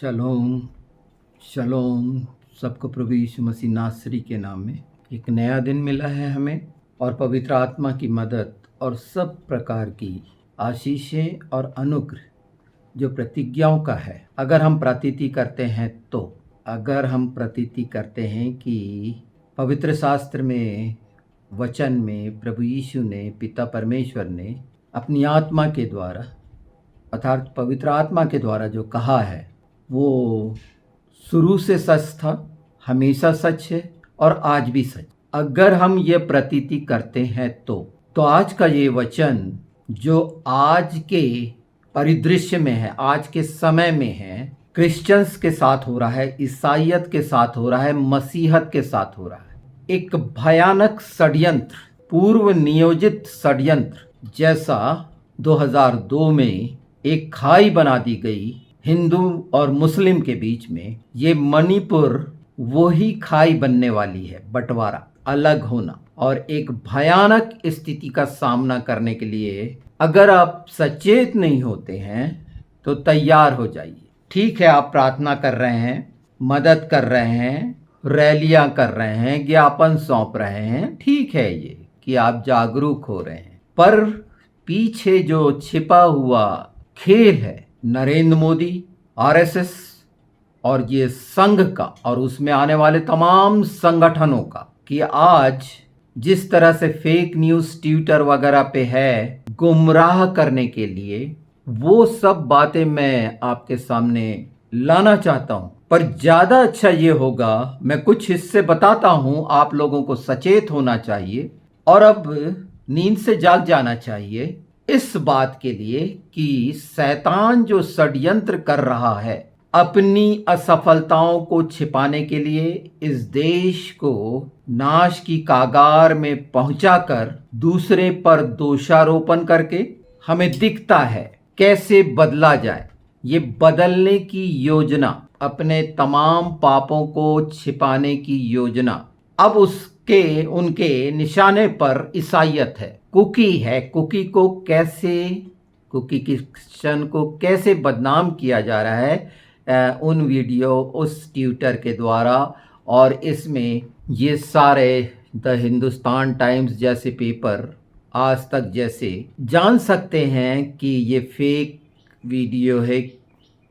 शलोम शलोम। सबको प्रभु यीशु मसीह नासरी के नाम में एक नया दिन मिला है हमें, और पवित्र आत्मा की मदद और सब प्रकार की आशीषें और अनुग्रह जो प्रतिज्ञाओं का है, अगर हम प्रतीति करते हैं तो अगर हम प्रतीति करते हैं कि पवित्र शास्त्र में, वचन में प्रभु यीशु ने, पिता परमेश्वर ने अपनी आत्मा के द्वारा अर्थात पवित्र आत्मा के द्वारा जो कहा है वो शुरू से सच था, हमेशा सच है और आज भी सच। अगर हम ये प्रतीति करते हैं तो आज का ये वचन जो आज के परिदृश्य में है, आज के समय में है, क्रिश्चियंस के साथ हो रहा है, ईसाइयत के साथ हो रहा है, मसीहत के साथ हो रहा है। एक भयानक षड्यंत्र, पूर्व नियोजित षड्यंत्र जैसा 2002 में एक खाई बना दी गई हिंदू और मुस्लिम के बीच में। ये मणिपुर वही खाई बनने वाली है, बंटवारा, अलग होना, और एक भयानक स्थिति का सामना करने के लिए अगर आप सचेत नहीं होते हैं तो तैयार हो जाइए। ठीक है, आप प्रार्थना कर रहे हैं, मदद कर रहे हैं, रैलियां कर रहे हैं, ज्ञापन सौंप रहे हैं, ठीक है ये कि आप जागरूक हो रहे हैं, पर पीछे जो छिपा हुआ खेल है नरेंद्र मोदी, आरएसएस और ये संघ का और उसमें आने वाले तमाम संगठनों का, कि आज जिस तरह से फेक न्यूज़ ट्विटर वगैरह पे है गुमराह करने के लिए, वो सब बातें मैं आपके सामने लाना चाहता हूं। पर ज़्यादा अच्छा ये होगा, मैं कुछ हिस्से बताता हूं, आप लोगों को सचेत होना चाहिए और अब नींद से जाग जाना चाहिए इस बात के लिए कि शैतान जो षड्यंत्र कर रहा है अपनी असफलताओं को छिपाने के लिए, इस देश को नाश की कागार में पहुंचाकर दूसरे पर दोषारोपण करके, हमें दिखता है कैसे बदला जाए। ये बदलने की योजना, अपने तमाम पापों को छिपाने की योजना, अब उनके निशाने पर ईसाइयत है, कुकी है। कुकी को कैसे, कुकी क्रिश्चियन को कैसे बदनाम किया जा रहा है उन वीडियो, उस ट्विटर के द्वारा। और इसमें ये सारे द हिंदुस्तान टाइम्स जैसे पेपर, आज तक जैसे, जान सकते हैं कि ये फेक वीडियो है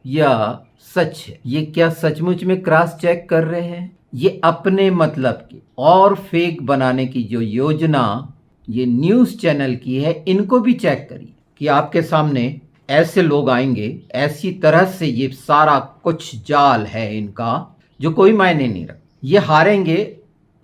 या सच है। ये क्या सचमुच में क्रॉस चेक कर रहे हैं? ये अपने मतलब की और फेक बनाने की जो योजना ये न्यूज़ चैनल की है, इनको भी चेक करिए कि आपके सामने ऐसे लोग आएंगे, ऐसी तरह से ये सारा कुछ जाल है इनका जो कोई मायने नहीं रखता। ये हारेंगे।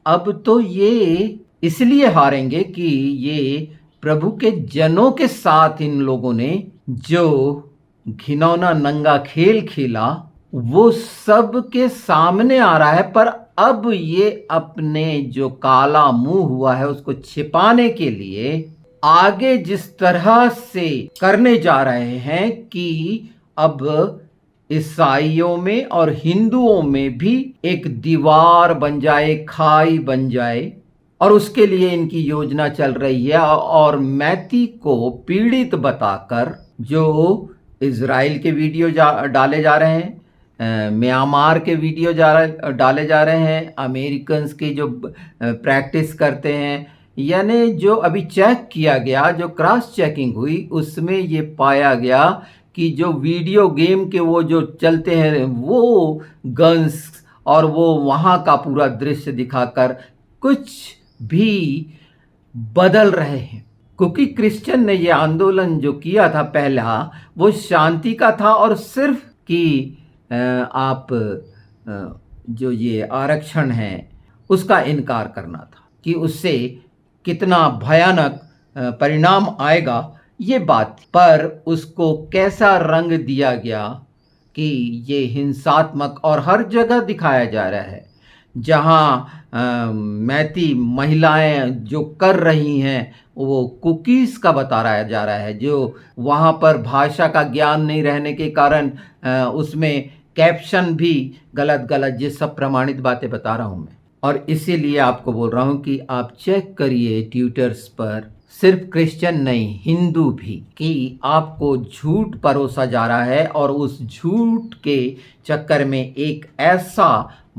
अब तो ये इसलिए हारेंगे कि ये प्रभु के जनों के साथ इन लोगों ने जो घिनौना नंगा खेल खेला वो सब के सामने आ रहा है। पर अब ये अपने जो काला मुंह हुआ है उसको छिपाने के लिए आगे जिस तरह से करने जा रहे हैं कि अब ईसाइयों में और हिंदुओं में भी एक दीवार बन जाए, खाई बन जाए, और उसके लिए इनकी योजना चल रही है। और मैती को पीड़ित बताकर जो इजराइल के वीडियो डाले जा रहे हैं, म्यांमार के वीडियो डाले जा रहे हैं, अमेरिकन्स के जो प्रैक्टिस करते हैं, यानी जो अभी चेक किया गया, जो क्रॉस चेकिंग हुई, उसमें ये पाया गया कि जो वीडियो गेम के वो जो चलते हैं वो गन्स और वो वहाँ का पूरा दृश्य दिखाकर कुछ भी बदल रहे हैं। क्योंकि क्रिश्चियन ने ये आंदोलन जो किया था पहला, वो शांति का था और सिर्फ कि आप जो ये आरक्षण है उसका इनकार करना था, कि उससे कितना भयानक परिणाम आएगा ये बात। पर उसको कैसा रंग दिया गया कि ये हिंसात्मक, और हर जगह दिखाया जा रहा है जहाँ मैती महिलाएं जो कर रही हैं वो कुकीज़ का बताया जा रहा है, जो वहाँ पर भाषा का ज्ञान नहीं रहने के कारण उसमें कैप्शन भी गलत गलत, ये सब प्रमाणित बातें बता रहा हूँ मैं। और इसीलिए आपको बोल रहा हूँ कि आप चेक करिए ट्विटर्स पर, सिर्फ क्रिश्चियन नहीं, हिंदू भी, कि आपको झूठ परोसा जा रहा है और उस झूठ के चक्कर में एक ऐसा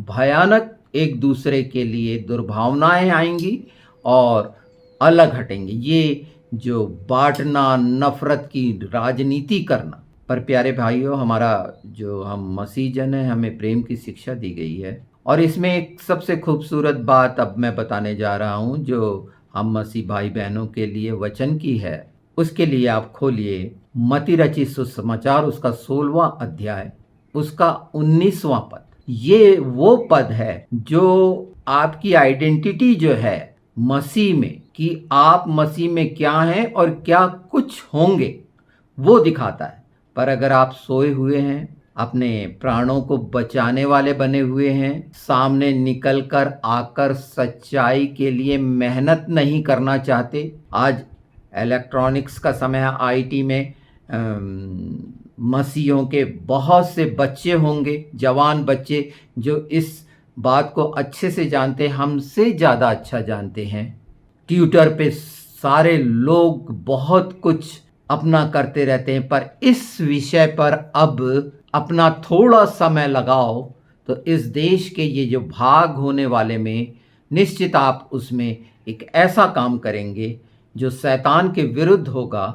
भयानक एक दूसरे के लिए दुर्भावनाएं आएंगी और अलग हटेंगे। ये जो बांटना, नफरत की राजनीति करना। पर प्यारे भाइयों, हमारा जो हम मसीह जन है, हमें प्रेम की शिक्षा दी गई है और इसमें एक सबसे खूबसूरत बात अब मैं बताने जा रहा हूँ जो हम मसीह भाई बहनों के लिए वचन की है। उसके लिए आप खोलिए मती रचित सुसमाचार, उसका 16वां अध्याय, उसका 19वां पद। ये वो पद है जो आपकी आइडेंटिटी जो है मसीह में, कि आप मसीह में क्या हैं और क्या कुछ होंगे, वो दिखाता है। पर अगर आप सोए हुए हैं, अपने प्राणों को बचाने वाले बने हुए हैं, सामने निकलकर आकर सच्चाई के लिए मेहनत नहीं करना चाहते। आज इलेक्ट्रॉनिक्स का समय है, आईटी में मसीहों के बहुत से बच्चे होंगे, जवान बच्चे, जो इस बात को अच्छे से जानते हैं, हमसे ज़्यादा अच्छा जानते हैं। ट्विटर पे सारे लोग बहुत कुछ अपना करते रहते हैं, पर इस विषय पर अब अपना थोड़ा समय लगाओ तो इस देश के ये जो भाग होने वाले में निश्चित आप उसमें एक ऐसा काम करेंगे जो शैतान के विरुद्ध होगा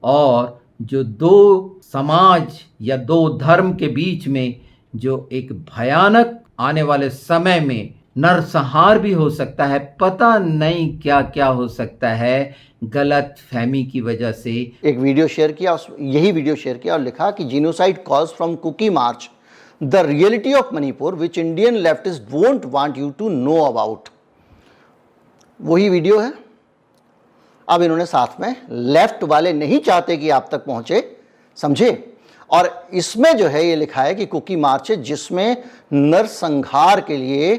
और जो दो समाज या दो धर्म के बीच में जो एक भयानक आने वाले समय में नरसंहार भी हो सकता है, पता नहीं क्या क्या हो सकता है, गलत फहमी की वजह से। एक वीडियो शेयर किया, यही वीडियो शेयर किया और लिखा कि genocide cause from Kuki march, the reality of Manipur which Indian leftist won't want you to know about. वही वीडियो है। अब इन्होंने साथ में लेफ्ट वाले नहीं चाहते कि आप तक पहुंचे, समझे। और इसमें जो है ये लिखा है कि कुकी मार्च है जिसमें नरसंहार के लिए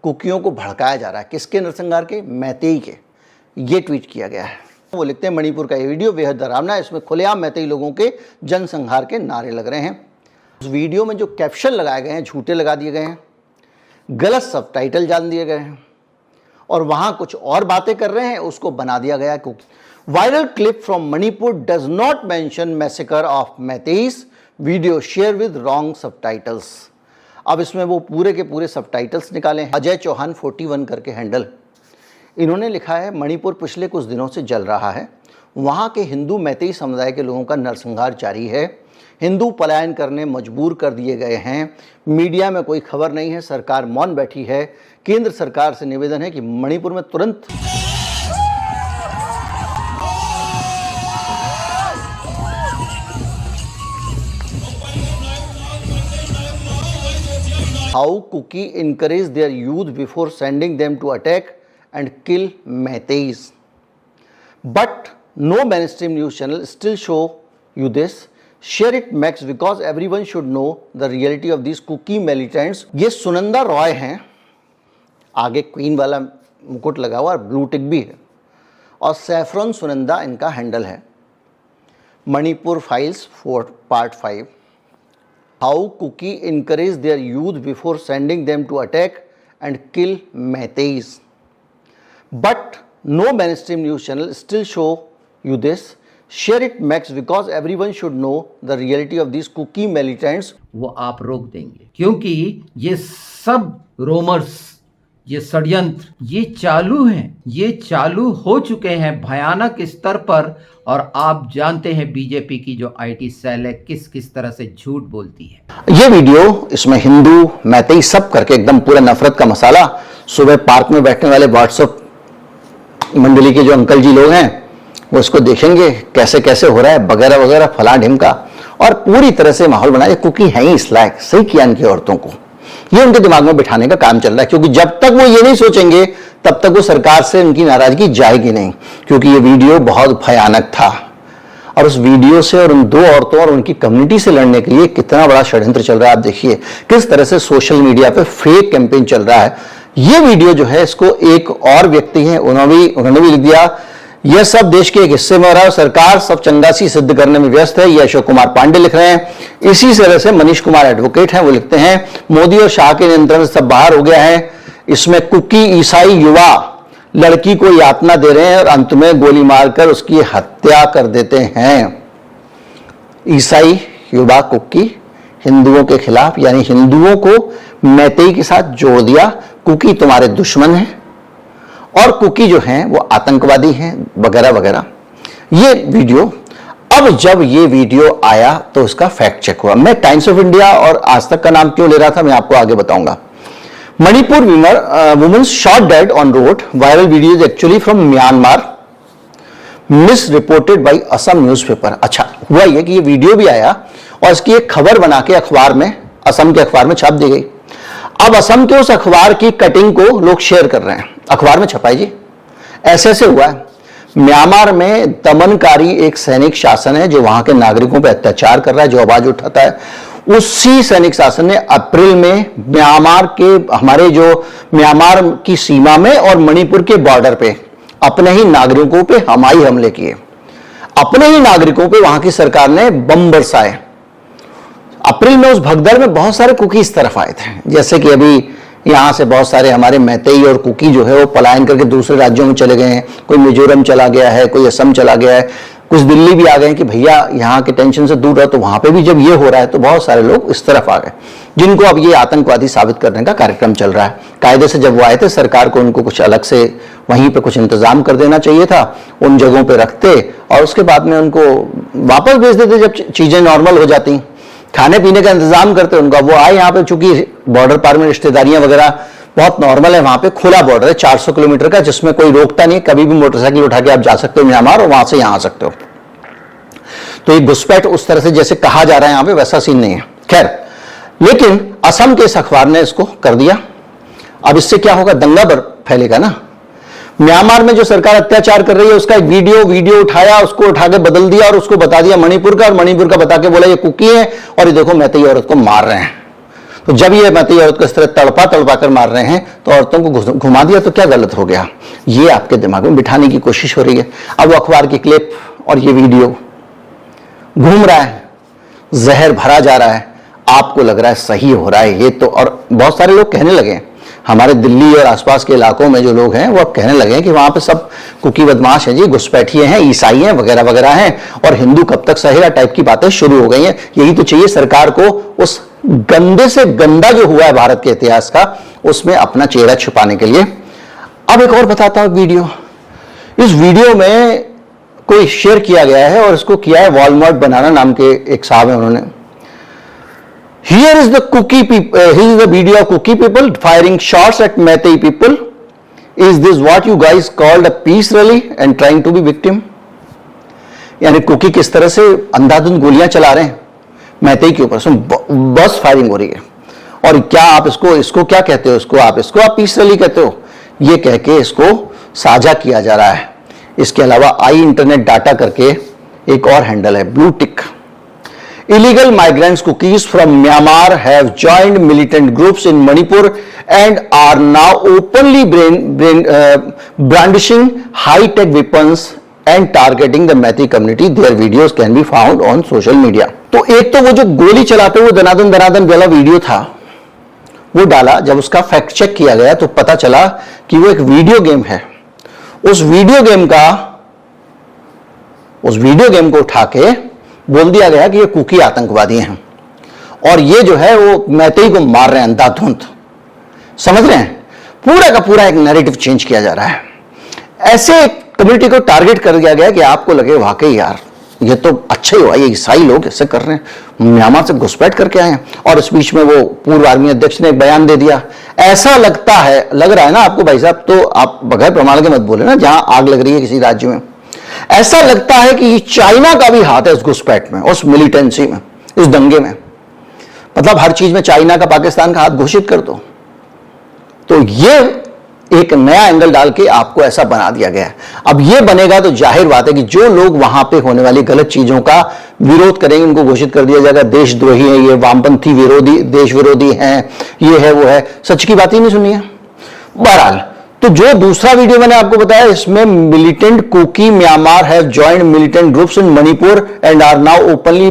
कुकियों को भड़काया जा रहा है। किसके नरसंहार के? मैतेई के। ये ट्वीट किया गया है। वो लिखते हैं मणिपुर का ये वीडियो बेहद डरावना है, इसमें खुलेआम मैतेई लोगों के जनसंहार के नारे लग रहे हैं। उस वीडियो में जो कैप्शन लगाए गए हैं झूठे लगा दिए गए हैं, गलत सबटाइटल डाल दिए गए हैं और वहां कुछ और बातें कर रहे हैं, उसको बना दिया गया है। Viral clip from Manipur does not mention massacre of Meiteis, video share with wrong subtitles. अब इसमें वो पूरे के पूरे सबटाइटल्स निकाले हैं। अजय चौहान 41 करके हैंडल, इन्होंने लिखा है मणिपुर पिछले कुछ दिनों से जल रहा है, वहाँ के हिंदू मैतेई समुदाय के लोगों का नरसंहार जारी है, हिंदू पलायन करने मजबूर कर दिए गए हैं, मीडिया में कोई खबर नहीं है, सरकार मौन बैठी है। केंद्र सरकार से निवेदन है कि मणिपुर में तुरंत how Kuki encourage their youth before sending them to attack and kill Meiteis. But no mainstream news channel still show you this. Share it max because everyone should know the reality of these Kuki militants. ये सुनंदा रॉय हैं, आगे queen वाला मुकुट लगा हुआ और blue tick भी है, और सैफरन सुनंदा इनका हैंडल है। Manipur files part 5, how Kuki encourage their youth before sending them to attack and kill Meiteis. But no mainstream news channel still show you this. Share it max because everyone should know the reality of these Kuki militants. वो आप रोक देंगे क्योंकि ये सब रोमर्स, ये षड्यंत्र, ये चालू हैं, ये चालू हो चुके हैं भयानक स्तर पर। और आप जानते हैं बीजेपी की जो आईटी सेल है किस किस तरह से झूठ बोलती है। ये वीडियो, इसमें हिंदू मैतेई सब करके एकदम पूरा नफरत का मसाला, सुबह पार्क में बैठने वाले व्हाट्सएप मंडली के जो अंकल जी लोग हैं वो इसको देखेंगे कैसे कैसे हो रहा है वगैरह वगैरह फला ढिमका, और पूरी तरह से माहौल बनाया। कुकी है ही इस लायक, सही किया इनकी औरतों को, ये उनके दिमाग में बिठाने का काम चल रहा है। क्योंकि जब तक वो ये नहीं सोचेंगे तब तक वो सरकार से उनकी नाराजगी जाएगी नहीं। क्योंकि ये वीडियो बहुत भयानक था और उस वीडियो से और उन दो औरतों और उनकी कम्युनिटी से लड़ने के लिए कितना बड़ा षड्यंत्र चल रहा है। आप देखिए किस तरह से सोशल मीडिया पे फेक कैंपेन चल रहा है। ये वीडियो जो है इसको एक और व्यक्ति है उन्होंने भी लिख दिया, यह सब देश के एक हिस्से में हो रहा है, सरकार सब चंगासी सिद्ध करने में व्यस्त है। ये अशोक कुमार पांडे लिख रहे हैं। इसी तरह से मनीष कुमार एडवोकेट हैं, वो लिखते हैं मोदी और शाह के नियंत्रण से सब बाहर हो गया है। इसमें कुकी ईसाई युवा लड़की को यातना दे रहे हैं और अंत में गोली मारकर उसकी हत्या कर देते हैं। ईसाई युवा कुकी हिंदुओं के खिलाफ, यानी हिंदुओं को मैतेई के साथ जोड़ दिया। कुकी तुम्हारे दुश्मन हैं और कुकी जो हैं वो आतंकवादी हैं वगैरह वगैरह। ये वीडियो, अब जब ये वीडियो आया तो उसका फैक्ट चेक हुआ। मैं टाइम्स ऑफ इंडिया और आज तक का नाम क्यों ले रहा था मैं आपको आगे बताऊंगा। Manipur women shot dead on road, viral video is actually from Myanmar, miss reported by Assam newspaper. अच्छा हुआ ये कि ये वीडियो भी आया और इसकी एक खबर बना के अखबार में, असम के अखबार में छाप दी गई। अब असम के उस अखबार की कटिंग को लोग शेयर कर रहे हैं, अखबार में छपाई जी। ऐसे ऐसे हुआ है। म्यांमार में दमनकारी एक सैनिक शासन है जो वहां के नागरिकों पर अत्याचार कर रहा है, जो आवाज उठाता है। उसी सैनिक शासन ने अप्रैल में म्यांमार के, हमारे जो म्यांमार की सीमा में और मणिपुर के बॉर्डर पे अपने ही नागरिकों पे हवाई हमले किए। अपने ही नागरिकों पे वहां की सरकार ने बम बरसाए। अप्रैल में उस भगदड़ में बहुत सारे कुकी इस तरफ आए थे, जैसे कि अभी यहां से बहुत सारे हमारे मैतेई और कुकी जो है वो पलायन करके दूसरे राज्यों में चले गए हैं। कोई मिजोरम चला गया है, कोई असम चला गया है, कुछ दिल्ली भी आ गए कि भैया यहाँ के टेंशन से दूर रहो। तो वहां पे भी जब ये हो रहा है तो बहुत सारे लोग इस तरफ आ गए, जिनको अब ये आतंकवादी साबित करने का कार्यक्रम चल रहा है। कायदे से जब वो आए थे, सरकार को उनको कुछ अलग से वहीं पे कुछ इंतजाम कर देना चाहिए था, उन जगहों पे रखते और उसके बाद में उनको वापस भेज देते जब चीजें नॉर्मल हो जाती। खाने पीने का इंतजाम करते उनका। वो आए यहाँ पे, चूंकि बॉर्डर पार में रिश्तेदारियां वगैरह बहुत नॉर्मल है, वहां पे खुला बॉर्डर है 400 किलोमीटर का, जिसमें कोई रोकता नहीं। कभी भी मोटरसाइकिल उठा के आप जा सकते हो म्यांमार और वहां से यहां आ सकते हो। तो ये घुसपैठ उस तरह से जैसे कहा जा रहा है यहां पे, वैसा सीन नहीं है। खैर, लेकिन असम के इस अखबार ने इसको कर दिया। अब इससे क्या होगा, दंगा फैलेगा ना। म्यांमार में जो सरकार अत्याचार कर रही है उसका एक वीडियो उठाया, उसको उठा के बदल दिया और उसको बता दिया मणिपुर का, और मणिपुर का बता के बोला ये कुकी है और ये देखो मैतेई औरत को मार रहे हैं। तो जब ये मैतेई औरत को इस तरह तड़पा कर मार रहे हैं तो औरतों को घुमा दिया, तो क्या गलत हो गया, ये आपके दिमाग में बिठाने की कोशिश हो रही है। अब वो अखबार की क्लिप और ये वीडियो घूम रहा है, जहर भरा जा रहा है, आपको लग रहा है सही हो रहा है ये तो। और बहुत सारे लोग कहने लगे, हमारे दिल्ली और आसपास के इलाकों में जो लोग हैं वो अब कहने लगे हैं कि वहां पे सब कुकी बदमाश हैं जी, घुसपैठिए हैं, ईसाई हैं वगैरह वगैरह हैं, और हिंदू कब तक सहेगा टाइप की बातें शुरू हो गई हैं। यही तो चाहिए सरकार को, उस गंदे से गंदा जो हुआ है भारत के इतिहास का, उसमें अपना चेहरा छुपाने के लिए। अब एक और बताता हूं वीडियो। इस वीडियो में कोई शेयर किया गया है और इसको किया है वॉलमार्ट बनाना नाम के एक साहब है, उन्होंने। Here is the here is the video of Kuki people firing shots at Meitei people. Is this what you guys called a peace rally and trying to be victim? यानी कुकी किस तरह से अंधाधुंध गोलियां चला रहे हैं मैतेई के ऊपर, बस फायरिंग हो रही है। और क्या आप इसको क्या कहते हो, आप पीस रैली कहते हो, ये कह के इसको साझा किया जा रहा है। इसके अलावा आई इंटरनेट डाटा करके एक और हैंडल है, blue tick. Illegal migrants cookies from Myanmar have joined militant groups in Manipur and are now openly brandishing high-tech weapons and targeting the Meitei community. Their videos can be found on social media. तो एक तो वो जो गोली चलाते हुए दनादन वाला video था वो डाला, जब उसका फैक्ट चेक किया गया तो पता चला कि वो एक वीडियो गेम है। उस वीडियो गेम को उठा के बोल दिया गया कि ये कुकी आतंकवादी हैं और ये जो है वो मैतेई को मार रहे हैं अंधाधुंध। समझ रहे हैं, पूरा का पूरा एक नैरेटिव चेंज किया जा रहा है। ऐसे कम्युनिटी को टारगेट कर दिया गया कि आपको लगे वाकई यार ये तो अच्छा ही हुआ, ये ईसाई लोग ऐसे कर रहे हैं, म्यांमार से घुसपैठ करके आए हैं। और इस बीच में वो पूर्व आर्मी अध्यक्ष ने एक बयान दे दिया। ऐसा लग रहा है ना आपको भाई साहब, तो आप बगैर प्रमाण के मत बोले ना, जहां आग लग रही है किसी राज्य में, ऐसा लगता है कि चाइना का भी हाथ है उस घुसपैठ में, उस मिलिटेंसी में, इस दंगे में। मतलब हर चीज में चाइना का, पाकिस्तान का हाथ घोषित कर दो। तो ये एक नया एंगल डाल के आपको ऐसा बना दिया गया है। अब ये बनेगा तो जाहिर बात है कि जो लोग वहां पे होने वाली गलत चीजों का विरोध करेंगे उनको घोषित कर दिया जाएगा देशद्रोही है, ये वामपंथी विरोधी, देश विरोधी हैं, ये है वो है। सच की बात ही नहीं सुनी है। बहरहाल, तो जो दूसरा वीडियो मैंने आपको बताया, इसमें militant Kuki Myanmar have joined militant groups in Manipur and are now openly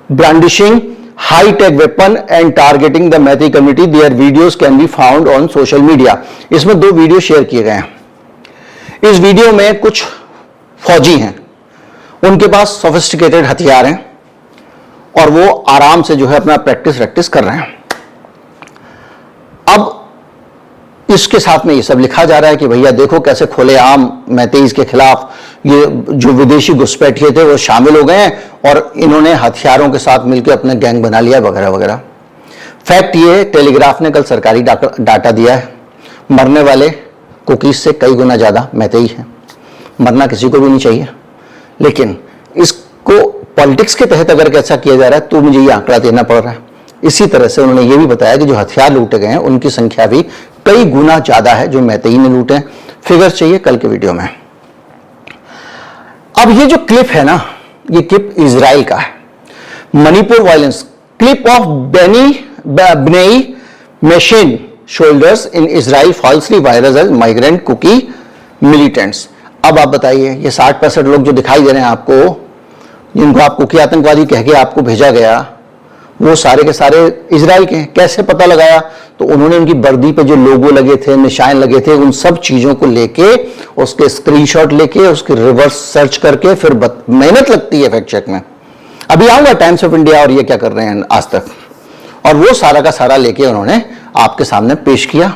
brandishing high-tech weapon and targeting the Meitei community. Their videos can be found on social media. इसमें दो वीडियो शेयर किए गए हैं। इस वीडियो में कुछ फौजी हैं, उनके पास सोफिस्टिकेटेड हथियार हैं और वो आराम से जो है अपना प्रैक्टिस कर रहे हैं। अब इसके साथ में ये सब लिखा जा रहा है कि भैया देखो कैसे खुलेआम मैतेईज के खिलाफ ये जो विदेशी घुसपैठिए थे वो शामिल हो गए हैं और इन्होंने हथियारों के साथ मिलकर अपने गैंग बना लिया वगैरह वगैरह। फैक्ट ये, टेलीग्राफ ने कल सरकारी डाटा दिया है, मरने वाले कुकीज से कई गुना ज्यादा मैतेई हैं। मरना किसी को भी नहीं चाहिए, लेकिन इसको पॉलिटिक्स के तहत अगर ऐसा किया जा रहा है तो मुझे ये आंकड़ा देना पड़ रहा है। इसी तरह से उन्होंने ये भी बताया कि जो हथियार लूटे गए हैं उनकी संख्या भी कई गुना ज्यादा है जो मैतेई ने लूटे हैं। फिगर्स चाहिए कल के वीडियो में। अब ये जो क्लिप है ना, ये क्लिप इजराइल का है, Manipur violence clip of Bnei Menashe soldiers in Israel falsely viral as migrant Kuki militants. अब आप बताइए, ये 60-65 लोग जो दिखाई दे रहे हैं आपको, जिनको आप कुकी आतंकवादी कह के आपको भेजा गया, वो सारे के सारे इजराइल के हैं। कैसे पता लगाया? तो उन्होंने उनकी वर्दी पे जो लोगो लगे थे, निशान लगे थे, उन सब चीजों को लेके, उसके स्क्रीनशॉट लेके, उसके रिवर्स सर्च करके, फिर मेहनत लगती है फैक्ट चेक में। अभी आऊंगा टाइम्स ऑफ इंडिया और ये क्या कर रहे हैं आज तक, और वो सारा का सारा लेके उन्होंने आपके सामने पेश किया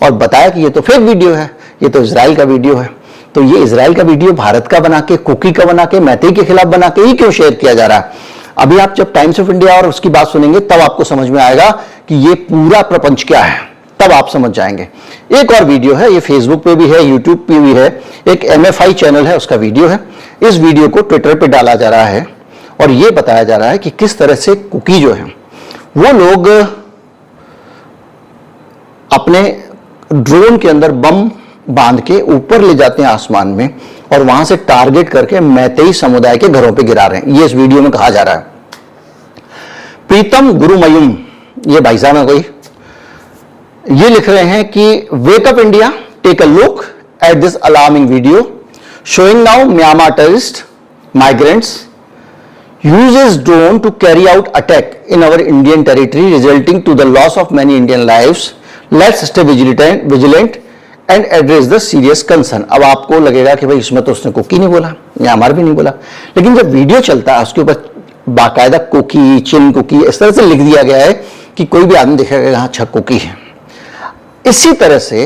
और बताया कि ये तो फेक वीडियो है, ये तो इजराइल का वीडियो है। तो ये इजराइल का वीडियो भारत का बना के, कुकी का बना के, मैतेई के खिलाफ बना के ही क्यों शेयर किया जा रहा है? अभी आप जब टाइम्स ऑफ इंडिया और उसकी बात सुनेंगे तब आपको समझ में आएगा कि ये पूरा प्रपंच क्या है, तब आप समझ जाएंगे। एक और वीडियो है, ये फेसबुक पे भी है, यूट्यूब पे भी है, एक MFI चैनल है, उसका वीडियो है। इस वीडियो को ट्विटर पे डाला जा रहा है और ये बताया जा रहा है कि किस तरह से कुकी जो है वो लोग अपने ड्रोन के अंदर बम बांध के ऊपर ले जाते हैं आसमान में और वहां से टारगेट करके मैतेई समुदाय के घरों पे गिरा रहे हैं। ये इस वीडियो में कहा जा रहा है। प्रीतम गुरुमयुम, ये भाई साहब है कोई, ये लिख रहे हैं कि wake up India, take a look at this alarming video showing now Myanmar terrorist migrants uses drone to carry out attack in our Indian territory resulting to the loss of many Indian lives. Let's stay vigilant and address the serious concern. अब आपको लगेगा कि भाई इसमें तो उसने cookie नहीं बोला, म्यांमार भी नहीं बोला, लेकिन जब वीडियो चलता है उसके ऊपर बाकायदा कुकी, चिन कुकी इस तरह से लिख दिया गया है कि कोई भी आदमी देखेगा हाँ अच्छा कुकी है। इसी तरह से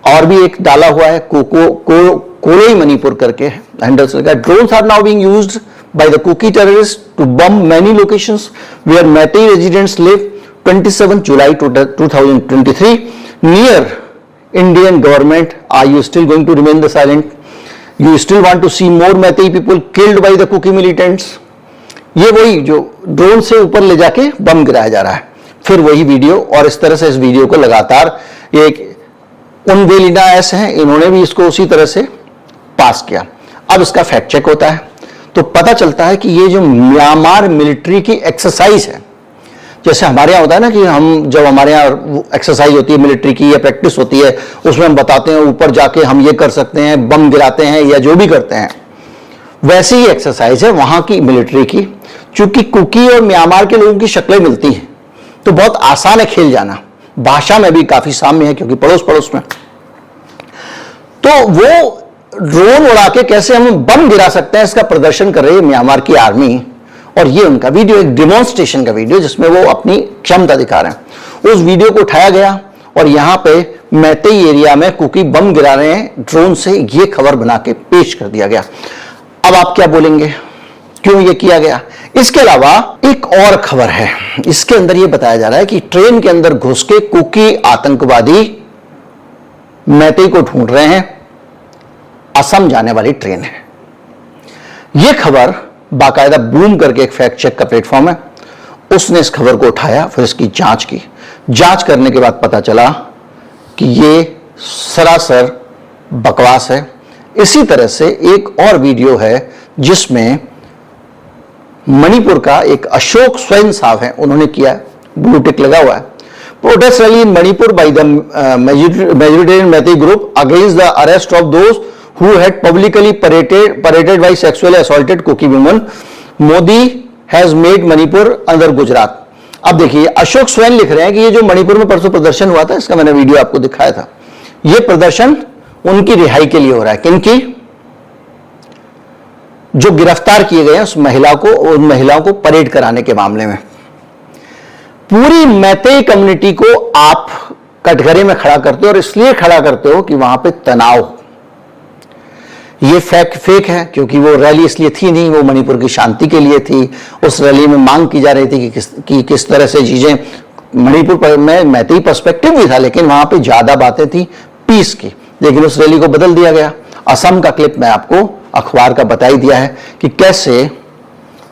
और भी एक डाला हुआ है, कोलोई मणिपुर करके हैंडल से, drones are now being used by the Kuki terrorists to bomb many locations where Meitei residents live. 27 July 2023. Near Indian government, are you still going to remain the silent? You still want to see more Meitei people killed by the Kuki militants? ये वही जो drone से ऊपर ले जाके बम गिराया जा रहा है, फिर वही वीडियो। और इस तरह से इस वीडियो को लगातार एक उनवेलिना एस हैं, इन्होंने भी इसको उसी तरह से पास किया। अब इसका फैक्ट चेक होता है तो पता चलता है कि ये जो म्यांमार मिलिट्री की एक्सरसाइज है, जैसे हमारे यहाँ होता है ना कि हम जब हमारे यहाँ एक्सरसाइज होती है मिलिट्री की या प्रैक्टिस होती है, उसमें हम बताते हैं ऊपर जाके हम ये कर सकते हैं, बम गिराते हैं या जो भी करते हैं, वैसी ही एक्सरसाइज है वहां की मिलिट्री की। चूंकि कुकी और म्यांमार के लोगों की शक्लें मिलती हैं तो बहुत आसान है खेल जाना, भाषा में भी काफी साम्य है क्योंकि पड़ोस पड़ोस में। तो वो ड्रोन उड़ा के कैसे हम बम गिरा सकते हैं इसका प्रदर्शन कर रही है म्यांमार की आर्मी, और ये उनका वीडियो एक डेमोन्स्ट्रेशन का वीडियो जिसमें वो अपनी क्षमता दिखा रहे हैं। उस वीडियो को उठाया गया और यहां पे मैतेई एरिया में कुकी बम गिरा रहे हैं ड्रोन से, ये खबर बना के पेश कर दिया गया। अब आप क्या बोलेंगे, क्यों ये किया गया? इसके अलावा एक और खबर है, इसके अंदर ये बताया जा रहा है कि ट्रेन के अंदर घुस के कुकी आतंकवादी मैतेई को ढूंढ रहे हैं, असम जाने वाली ट्रेन है। यह खबर बाकायदा बूम करके एक फैक्ट चेक का प्लेटफॉर्म है, उसने इस खबर को उठाया, फिर इसकी जांच की। जांच करने के बाद पता चला कि यह सरासर बकवास है। इसी तरह से एक और वीडियो है जिसमें मणिपुर का एक अशोक स्वयं साहब है, उन्होंने किया, ब्लू टिक लगा हुआ है। Protest rally in Manipur by the majoritarian Meitei group against the arrest of those who had publicly paraded by sexually assaulted Kuki women. Modi has made Manipur under Gujarat. अब देखिए अशोक स्वयं लिख रहे हैं कि ये जो मणिपुर में परसों प्रदर्शन हुआ था, इसका मैंने वीडियो आपको दिखाया था, ये प्रदर्शन उनकी रिहाई के लिए हो रहा है। किनकी? जो गिरफ्तार किए गए हैं उन महिलाओं को परेड कराने के मामले में। पूरी मैतेई कम्युनिटी को आप कटघरे में खड़ा करते हो और इसलिए खड़ा करते हो कि वहां पे तनाव हो। ये फेक है, क्योंकि वो रैली इसलिए थी नहीं, वो मणिपुर की शांति के लिए थी। उस रैली में मांग की जा रही थी कि किस तरह से चीजें, मणिपुर में मैतेई पर्सपेक्टिव भी था, लेकिन वहां पे ज्यादा बातें थी पीस की, लेकिन उस रैली को बदल दिया गया। असम का क्लिप मैं आपको अखबार का बता ही दिया है कि कैसे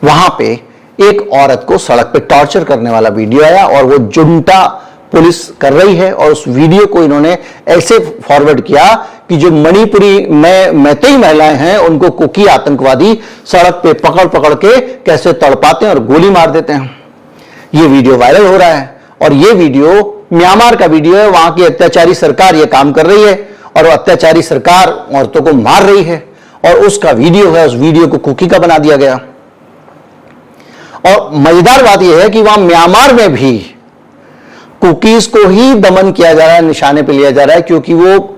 वहां पे एक औरत को सड़क पे टॉर्चर करने वाला वीडियो आया और वो जुंटा पुलिस कर रही है, और उस वीडियो को इन्होंने ऐसे फॉरवर्ड किया कि जो मणिपुरी मैतेई महिलाएं हैं उनको कुकी आतंकवादी सड़क पे पकड़ पकड़ के कैसे तड़पाते हैं और गोली मार देते हैं। ये वीडियो वायरल हो रहा है, और ये वीडियो म्यांमार का वीडियो है। वहां की अत्याचारी सरकार ये काम कर रही है और वो अत्याचारी सरकार औरतों को मार रही है, और उसका वीडियो है, उस वीडियो को कुकी का बना दिया गया। और मजेदार बात यह है कि वहां म्यांमार में भी कुकीज को ही दमन किया जा रहा है, निशाने पे लिया जा रहा है, क्योंकि वो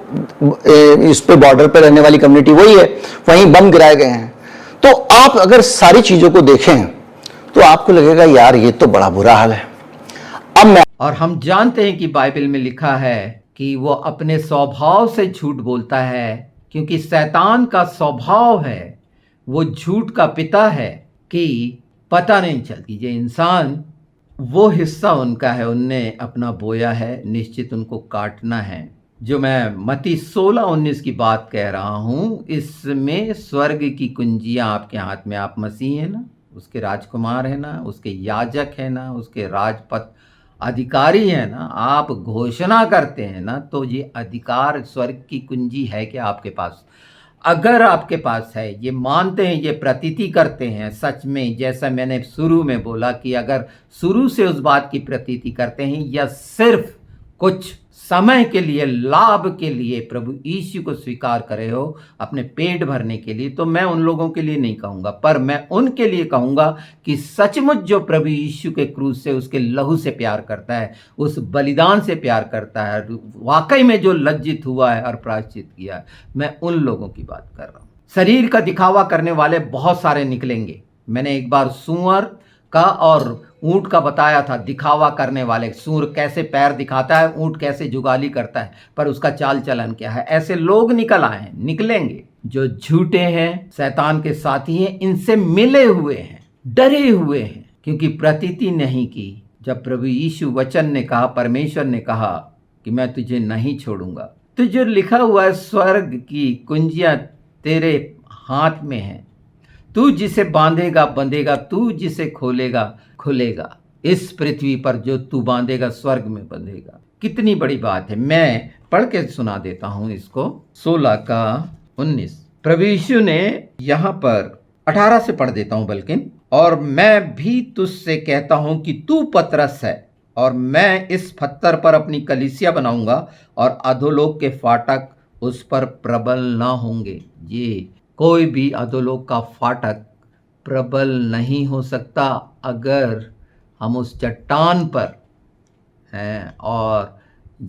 इस पे बॉर्डर पे रहने वाली कम्युनिटी वही है, वहीं बम गिराए गए हैं। तो आप अगर सारी चीजों को देखें तो आपको लगेगा यार ये तो बड़ा बुरा हाल है। अब मैं और हम जानते हैं कि बाइबल में लिखा है कि वो अपने स्वभाव से झूठ बोलता है, क्योंकि शैतान का स्वभाव है, वो झूठ का पिता है कि पता नहीं चलती। जो इंसान, वो हिस्सा उनका है, उनने अपना बोया है, निश्चित उनको काटना है। जो मैं मत्ती 16:19 की बात कह रहा हूँ, इसमें स्वर्ग की कुंजियाँ आपके हाथ में। आप मसीह हैं ना, उसके राजकुमार है ना, उसके याजक है ना, उसके राजपथ अधिकारी है ना, आप घोषणा करते हैं ना, तो ये अधिकार स्वर्ग की कुंजी है कि आपके पास, अगर आपके पास है, ये मानते हैं, ये प्रतीति करते हैं सच में, जैसा मैंने शुरू में बोला कि अगर शुरू से उस बात की प्रतीति करते हैं या सिर्फ कुछ समय के लिए, लाभ के लिए प्रभु यीशु को स्वीकार करे हो अपने पेट भरने के लिए, तो मैं उन लोगों के लिए नहीं कहूँगा, पर मैं उनके लिए कहूँगा कि सचमुच जो प्रभु यीशु के क्रूस से, उसके लहू से प्यार करता है, उस बलिदान से प्यार करता है, वाकई में जो लज्जित हुआ है और प्रायश्चित किया है, मैं उन लोगों की बात कर रहा हूँ। शरीर का दिखावा करने वाले बहुत सारे निकलेंगे। मैंने एक बार सूअर का और ऊंट का बताया था, दिखावा करने वाले। सूअर कैसे पैर दिखाता है, ऊंट कैसे जुगाली करता है, पर उसका चाल चलन क्या है। ऐसे लोग निकल आए हैं, निकलेंगे, जो झूठे हैं, शैतान के साथी हैं, इनसे मिले हुए हैं, डरे हुए हैं, क्योंकि प्रतीति नहीं की। जब प्रभु यीशु वचन ने कहा, परमेश्वर ने कहा कि मैं तुझे नहीं छोड़ूंगा, तो जो लिखा हुआ है, स्वर्ग की कुंजियां तेरे हाथ में है, तू जिसे बांधेगा बंधेगा, तू जिसे खोलेगा खुलेगा। इस पृथ्वी पर जो तू बांधेगा स्वर्ग में बंधेगा। कितनी बड़ी बात है। मैं पढ़ के सुना देता हूं इसको, 16:19। प्रभु यीशु ने यहाँ पर 18 से पढ़ देता हूं बल्कि, और मैं भी तुझसे कहता हूं कि तू पतरस है, और मैं इस पत्थर पर अपनी कलीसिया बनाऊंगा, और अधोलोक के फाटक उस पर प्रबल ना होंगे। ये कोई भी अधोलोक का फाटक प्रबल नहीं हो सकता अगर हम उस चट्टान पर हैं, और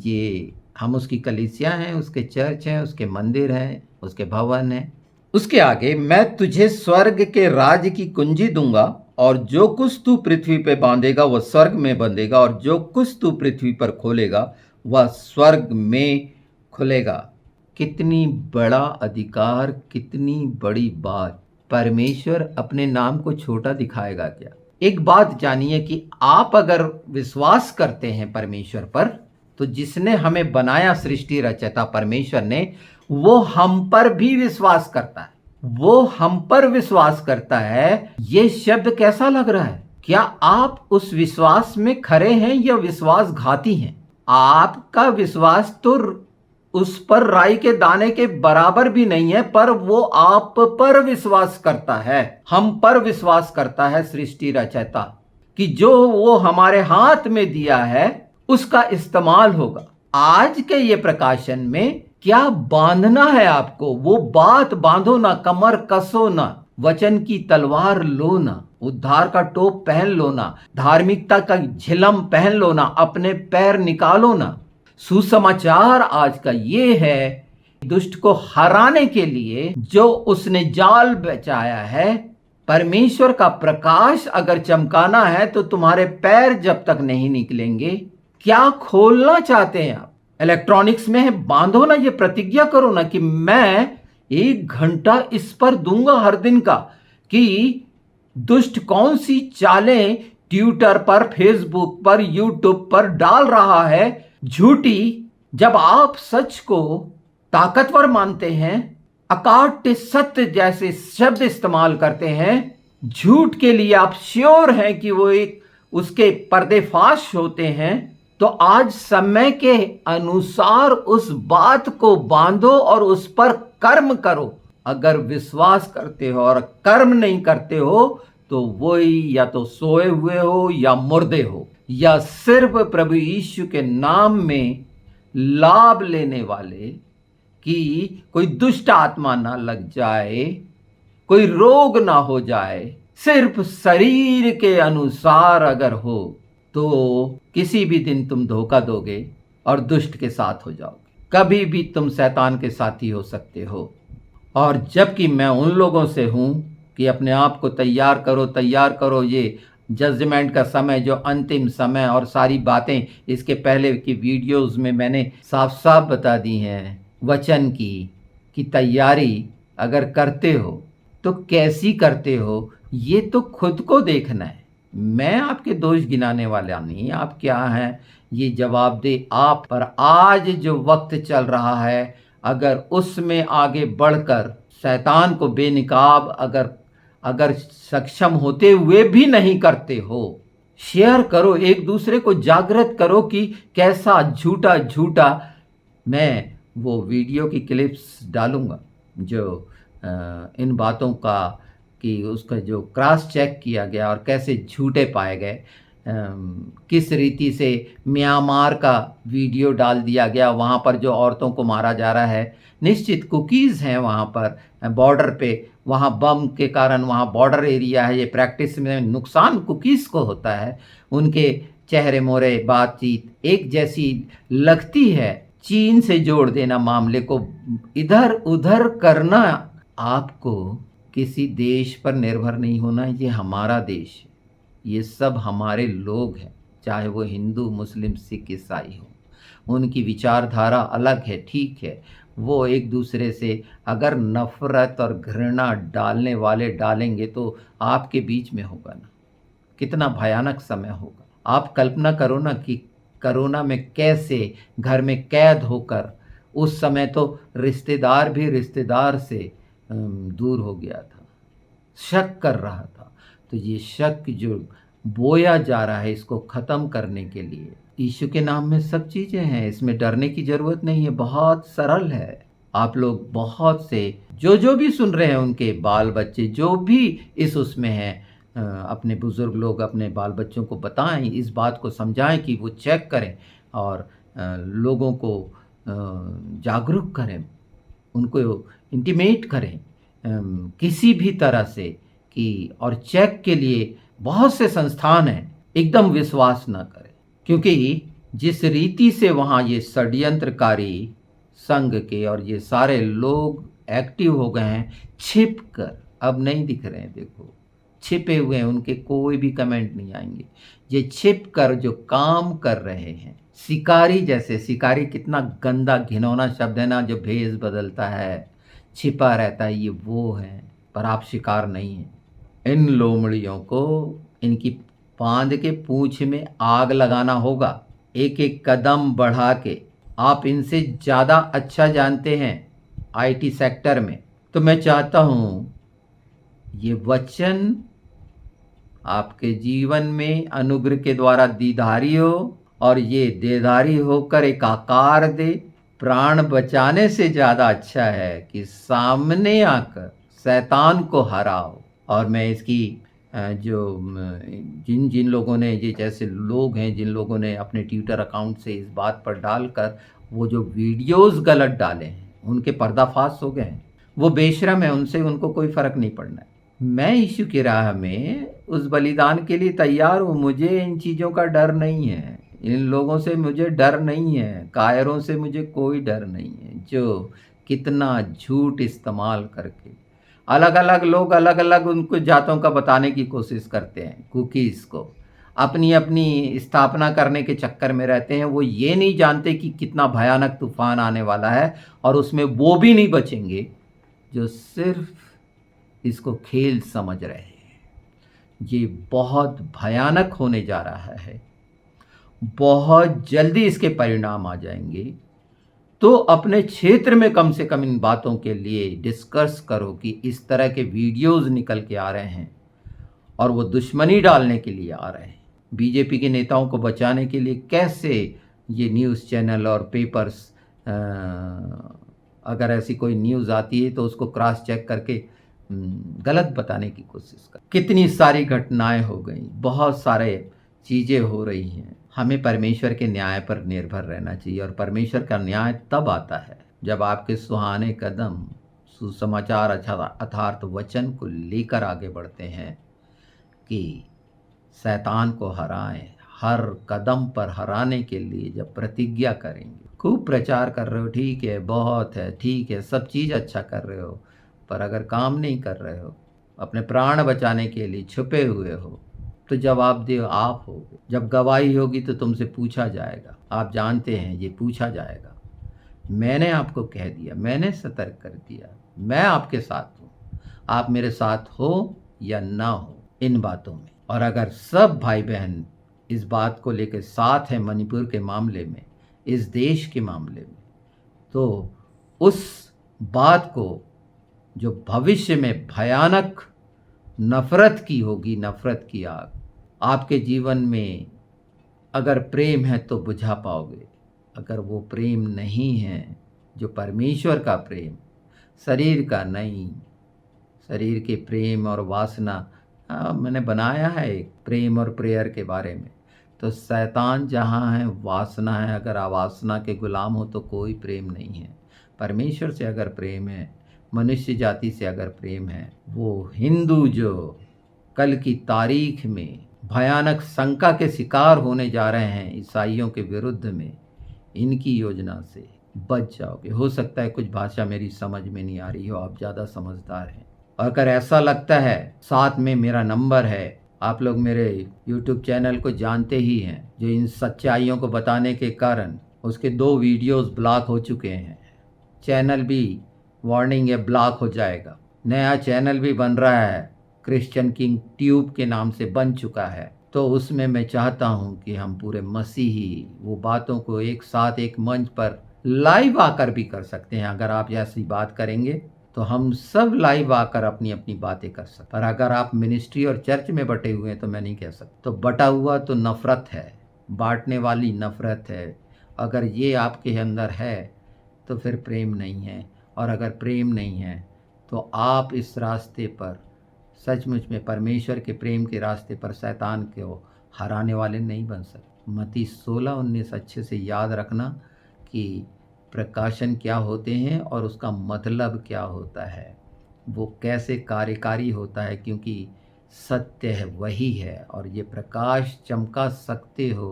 ये हम उसकी कलीसिया हैं, उसके चर्च हैं, उसके मंदिर हैं, उसके भवन हैं। उसके आगे, मैं तुझे स्वर्ग के राज्य की कुंजी दूंगा, और जो कुछ तू पृथ्वी पे बांधेगा वह स्वर्ग में बंधेगा, और जो कुछ तू पृथ्वी पर खोलेगा वह स्वर्ग में खुलेगा। कितनी बड़ा अधिकार, कितनी बड़ी बात। परमेश्वर अपने नाम को छोटा दिखाएगा क्या? एक बात जानिए कि आप अगर विश्वास करते हैं परमेश्वर पर, तो जिसने हमें बनाया, सृष्टि रचयिता परमेश्वर ने, वो हम पर भी विश्वास करता है। वो हम पर विश्वास करता है। ये शब्द कैसा लग रहा है? क्या आप उस विश्वास में खरे हैं या विश्वासघाती हैं? आपका विश्वास तो उस पर राई के दाने के बराबर भी नहीं है, पर वो आप पर विश्वास करता है, हम पर विश्वास करता है सृष्टि रचयिता, कि जो वो हमारे हाथ में दिया है उसका इस्तेमाल होगा। आज के ये प्रकाशन में क्या बांधना है आपको, वो बात बांधो ना, कमर कसो ना, वचन की तलवार लो ना, उद्धार का टोप पहन लो ना, धार्मिकता का झिलम पहन लो ना, अपने पैर निकालो ना। सुसमाचार आज का ये है, दुष्ट को हराने के लिए जो उसने जाल बचाया है, परमेश्वर का प्रकाश अगर चमकाना है तो तुम्हारे पैर जब तक नहीं निकलेंगे, क्या खोलना चाहते हैं आप? इलेक्ट्रॉनिक्स में है, बांधो ना, ये प्रतिज्ञा करो ना कि मैं 1 घंटा इस पर दूंगा हर दिन का, कि दुष्ट कौन सी चालें ट्विटर पर, फेसबुक पर, यूट्यूब पर डाल रहा है झूठी। जब आप सच को ताकतवर मानते हैं, अकाट्य सत्य जैसे शब्द इस्तेमाल करते हैं, झूठ के लिए आप श्योर हैं कि वो एक उसके पर्देफाश होते हैं, तो आज समय के अनुसार उस बात को बांधो और उस पर कर्म करो। अगर विश्वास करते हो और कर्म नहीं करते हो तो वही या तो सोए हुए हो या मुर्दे हो, या सिर्फ प्रभु यीशु के नाम में लाभ लेने वाले, कि कोई दुष्ट आत्मा ना लग जाए, कोई रोग ना हो जाए, सिर्फ शरीर के अनुसार अगर हो तो किसी भी दिन तुम धोखा दोगे और दुष्ट के साथ हो जाओगे। कभी भी तुम शैतान के साथी हो सकते हो। और जबकि मैं उन लोगों से हूं कि अपने आप को तैयार करो, ये जजमेंट का समय, जो अंतिम समय, और सारी बातें इसके पहले की वीडियोस में मैंने साफ साफ बता दी हैं वचन की, कि तैयारी अगर करते हो तो कैसी करते हो, ये तो खुद को देखना है। मैं आपके दोष गिनाने वाला नहीं, आप क्या हैं ये जवाब दे आप। पर आज जो वक्त चल रहा है, अगर उसमें आगे बढ़कर शैतान को बेनकाब अगर सक्षम होते हुए भी नहीं करते हो, शेयर करो, एक दूसरे को जागृत करो कि कैसा झूठा। मैं वो वीडियो की क्लिप्स डालूंगा जो इन बातों का, कि उसका जो क्रॉस चेक किया गया और कैसे झूठे पाए गए, किस रीति से म्यांमार का वीडियो डाल दिया गया, वहाँ पर जो औरतों को मारा जा रहा है। निश्चित कुकीज़ हैं वहाँ पर बॉर्डर पे, वहाँ बम के कारण, वहाँ बॉर्डर एरिया है, ये प्रैक्टिस में नुकसान कुकीज़ को होता है। उनके चेहरे मोहरे, बातचीत एक जैसी लगती है। चीन से जोड़ देना मामले को, इधर उधर करना। आपको किसी देश पर निर्भर नहीं होना, ये हमारा देश है, ये सब हमारे लोग हैं, चाहे वो हिंदू, मुस्लिम, सिख, ईसाई हो। उनकी विचारधारा अलग है, ठीक है, वो एक दूसरे से अगर नफरत और घृणा डालने वाले डालेंगे तो आपके बीच में होगा ना, कितना भयानक समय होगा। आप कल्पना करो ना कि कोरोना में कैसे घर में कैद होकर, उस समय तो रिश्तेदार भी रिश्तेदार से दूर हो गया था, शक कर रहा था। तो ये शक जो बोया जा रहा है, इसको ख़त्म करने के लिए यीशु के नाम में सब चीज़ें हैं, इसमें डरने की ज़रूरत नहीं है, बहुत सरल है। आप लोग बहुत से जो भी सुन रहे हैं, उनके बाल बच्चे जो भी इस उसमें हैं, अपने बुज़ुर्ग लोग अपने बाल बच्चों को बताएं, इस बात को समझाएं कि वो चेक करें और लोगों को जागरूक करें, उनको इंटीमेट करें किसी भी तरह से कि, और चेक के लिए बहुत से संस्थान हैं, एकदम विश्वास ना करें, क्योंकि जिस रीति से वहाँ ये षड्यंत्रकारी संघ के और ये सारे लोग एक्टिव हो गए हैं, छिप कर, अब नहीं दिख रहे हैं, देखो छिपे हुए हैं, उनके कोई भी कमेंट नहीं आएंगे। ये छिप कर जो काम कर रहे हैं, शिकारी जैसे, शिकारी कितना गंदा घिनौना शब्द है ना, जो भेष बदलता है, छिपा रहता है, ये वो है, पर आप शिकार नहीं हैं। इन लोमड़ियों को इनकी बांध के पूंछ में आग लगाना होगा, एक एक कदम बढ़ा के। आप इनसे ज़्यादा अच्छा जानते हैं आईटी सेक्टर में। तो मैं चाहता हूँ ये वचन आपके जीवन में अनुग्रह के द्वारा दीधारी हो और ये देधारी होकर एक आकार दे। प्राण बचाने से ज़्यादा अच्छा है कि सामने आकर शैतान को हराओ। और मैं इसकी जो जिन लोगों ने, ये जैसे लोग हैं जिन लोगों ने अपने ट्विटर अकाउंट से इस बात पर डालकर वो जो वीडियोस गलत डाले हैं, उनके पर्दाफाश हो गए हैं। वो बेशरम है, उनको कोई फ़र्क नहीं पड़ना है। मैं यीशु की राह में उस बलिदान के लिए तैयार हूँ। मुझे इन चीज़ों का डर नहीं है, इन लोगों से मुझे डर नहीं है, कायरों से मुझे कोई डर नहीं है, जो कितना झूठ इस्तेमाल करके अलग अलग लोग अलग अलग उनको जातों का बताने की कोशिश करते हैं। कुकीज़ को अपनी अपनी स्थापना करने के चक्कर में रहते हैं। वो ये नहीं जानते कि कितना भयानक तूफान आने वाला है और उसमें वो भी नहीं बचेंगे जो सिर्फ इसको खेल समझ रहे हैं। ये बहुत भयानक होने जा रहा है, बहुत जल्दी इसके परिणाम आ जाएंगे। तो अपने क्षेत्र में कम से कम इन बातों के लिए डिस्कस करो कि इस तरह के वीडियोस निकल के आ रहे हैं और वो दुश्मनी डालने के लिए आ रहे हैं। बीजेपी के नेताओं को बचाने के लिए कैसे ये न्यूज़ चैनल और पेपर्स अगर ऐसी कोई न्यूज़ आती है तो उसको क्रॉस चेक करके गलत बताने की कोशिश कर। कितनी सारी घटनाएं हो गई, बहुत सारे चीज़ें हो रही हैं। हमें परमेश्वर के न्याय पर निर्भर रहना चाहिए और परमेश्वर का न्याय तब आता है जब आपके सुहाने कदम सुसमाचार अर्थात वचन को लेकर आगे बढ़ते हैं कि शैतान को हराएं। हर कदम पर हराने के लिए जब प्रतिज्ञा करेंगे, खूब प्रचार कर रहे हो, ठीक है, बहुत है, ठीक है, सब चीज़ अच्छा कर रहे हो, पर अगर काम नहीं कर रहे हो, अपने प्राण बचाने के लिए छुपे हुए हो, तो जवाबदेह आप होगे। जब गवाही होगी तो तुमसे पूछा जाएगा। आप जानते हैं ये पूछा जाएगा। मैंने आपको कह दिया, मैंने सतर्क कर दिया, मैं आपके साथ हूँ, आप मेरे साथ हो या ना हो इन बातों में। और अगर सब भाई बहन इस बात को लेकर साथ हैं मणिपुर के मामले में, इस देश के मामले में, तो उस बात को जो भविष्य में भयानक नफ़रत की होगी, नफ़रत की आग आपके जीवन में अगर प्रेम है तो बुझा पाओगे। अगर वो प्रेम नहीं है जो परमेश्वर का प्रेम, शरीर का नहीं, शरीर के प्रेम और वासना, मैंने बनाया है एक प्रेम और प्रेयर के बारे में। तो शैतान जहाँ है वासना है, अगर आवासना के गुलाम हो तो कोई प्रेम नहीं है। परमेश्वर से अगर प्रेम है, मनुष्य जाति से अगर प्रेम है, वो हिंदू जो कल की तारीख में भयानक शंका के शिकार होने जा रहे हैं ईसाइयों के विरुद्ध में, इनकी योजना से बच जाओगे। हो सकता है कुछ भाषा मेरी समझ में नहीं आ रही हो, आप ज़्यादा समझदार हैं। और अगर ऐसा लगता है, साथ में मेरा नंबर है, आप लोग मेरे YouTube चैनल को जानते ही हैं, जो इन सच्चाइयों को बताने के कारण उसके 2 वीडियोस ब्लॉक हो चुके हैं। चैनल भी वार्निंग है, ब्लॉक हो जाएगा। नया चैनल भी बन रहा है, क्रिश्चियन किंग ट्यूब के नाम से बन चुका है। तो उसमें मैं चाहता हूँ कि हम पूरे मसीही वो बातों को एक साथ एक मंच पर लाइव आकर भी कर सकते हैं। अगर आप ऐसी बात करेंगे तो हम सब लाइव आकर अपनी अपनी बातें कर सकते। पर अगर आप मिनिस्ट्री और चर्च में बटे हुए हैं तो मैं नहीं कह सकता। तो बटा हुआ तो नफ़रत है, बांटने वाली नफ़रत है। अगर ये आपके अंदर है तो फिर प्रेम नहीं है, और अगर प्रेम नहीं है तो आप इस रास्ते पर सचमुच में परमेश्वर के प्रेम के रास्ते पर शैतान को हराने वाले नहीं बन सकते। मत्ती 16:19 अच्छे से याद रखना कि प्रकाशन क्या होते हैं और उसका मतलब क्या होता है, वो कैसे कार्यकारी होता है, क्योंकि सत्य है वही है। और ये प्रकाश चमका सकते हो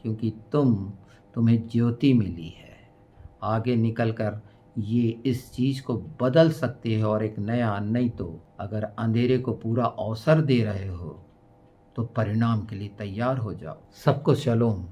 क्योंकि तुम्हें ज्योति मिली है। आगे निकलकर ये इस चीज़ को बदल सकते हो और एक नया, नहीं तो अगर अंधेरे को पूरा अवसर दे रहे हो तो परिणाम के लिए तैयार हो जाओ। सबको शलोम।